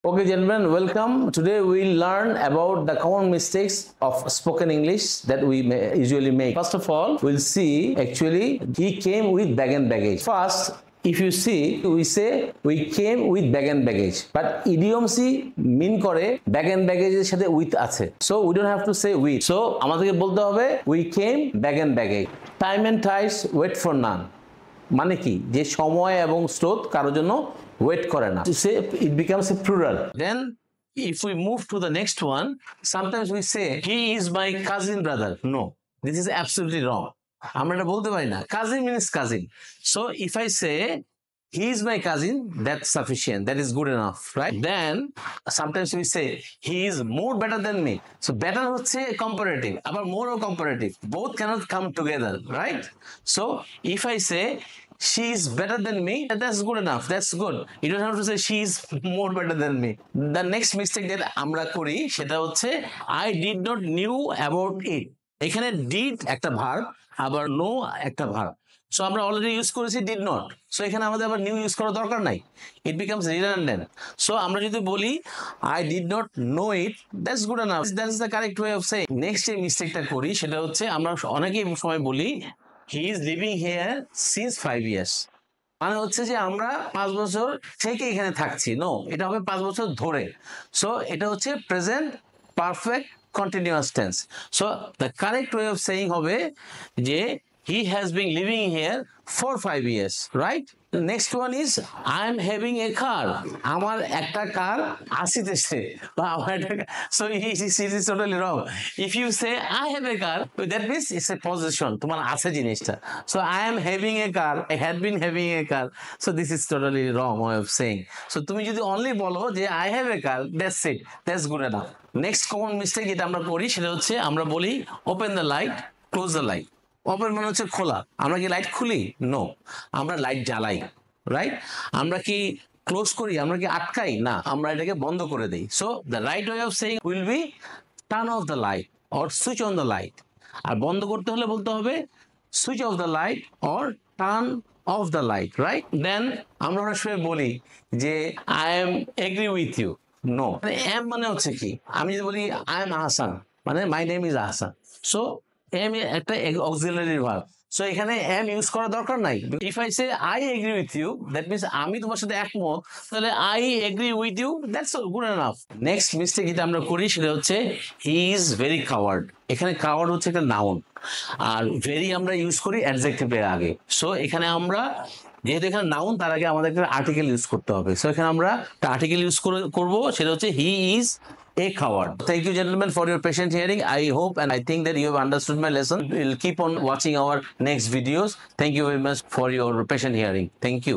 Okay, gentlemen, welcome. Today we'll learn about the common mistakes of spoken English that we usually make. First of all, we'll see actually he came with bag and baggage. First, if you see, we say we came with bag and baggage, but idioms mean করে bag and baggage এর সাথে with আছে. So we don't have to say with. So আমাদেরকে বলতে হবে we came bag and baggage. Time and tides wait for none. মানে কি যে সময় এবং স্রোত কারোর জন্য ওয়েট করে না সে it becomes a plural. Then if we move to the next one, sometimes we say he is my cousin brother. No, this is absolutely wrong. আমরা এটা বলতে পারি না. Cousin means cousin. So if I say he is my cousin, that's sufficient, that is good enough, right? Then sometimes we say he is more better than me. So better হচ্ছে comparative, আবার more or comparative, both cannot come together, right? So if I say she is better than me, that's good enough, that's good. You don't have to say she is more better than me. The next mistake that আমরা করি সেটা হচ্ছে I did not knew about it. এখানে did একটা verb, আবার know একটা verb. So আমরা already use করেছি did not. So এখানে আমাদের আবার নিউ ইউজ করার দরকার নাই. It becomes redundant. So আমরা যদি বলি I did not know it, that's good enough. That's the correct way of saying. Next যে মিস্টেকটা করি সেটা হচ্ছে আমরা অনেকেই সময় বলি he is living here since 5 years. মানে হচ্ছে যে আমরা 5 বছর থেকে এখানে থাকছি. নো, এটা হবে 5 বছর ধরে. So এটা হচ্ছে present perfect continuous tense. So the correct way of saying হবে যে he has been living here for 5 years, right? The next one is I am having a car. আমার একটা কার আসিতেছে বা আমার একটা so it is totally wrong. If you say I have a car, that means it's a possession, তোমার আছে জিনিসটা. So I am having a car, I had been having a car. So this is totally wrong way of saying. So তুমি যদি only বলো যে I have a car, that's it, that's good enough. Next common mistake যেটা আমরা করি সেটা হচ্ছে আমরা বলি open the light, close the light. Open মানে হচ্ছে খোলা. আমরা কি লাইট খুলি? নো, আমরা লাইট জ্বালাই, রাইট? আমরা কি ক্লোজ করি? আমরা কি আটকাই? না, আমরা এটাকে বন্ধ করে দিই. So the right way of saying will be turn off the light or switch on the light. আর বন্ধ করতে হলে বলতে হবে switch off the light or turn off the light, right? Then আমরা অনেক সময় বলি যে I am agree with you. No, am মানে হচ্ছে কি? আমি যদি বলি আই এম আহসান, মানে my name is Ahsan. So am একটা auxiliary verb. So এখানে am ইউজ করার দরকার নাই. If I say I agree with you, that means আমি তোমার সাথে একমত, তাহলে I agree with you, that's good enough. Next mistake যেটা আমরা করি সেটা হচ্ছে he is very coward. এখানে coward হচ্ছে একটা noun, আর very আমরা ইউজ করি adjective এর আগে. So এখানে আমরা যেহেতু এখানে নাউন, তার আগে আমাদের একটা আর্টিকেল ইউজ করতে হবে. সো এখানে আমরা একটা আর্টিকেল ইউজ করব, সেটা হচ্ছে he is a coward. Thank you, gentlemen, for your patient hearing. I hope and I think that you have understood my lesson. We'll keep on watching our next videos. Thank you very much for your patient hearing. Thank you.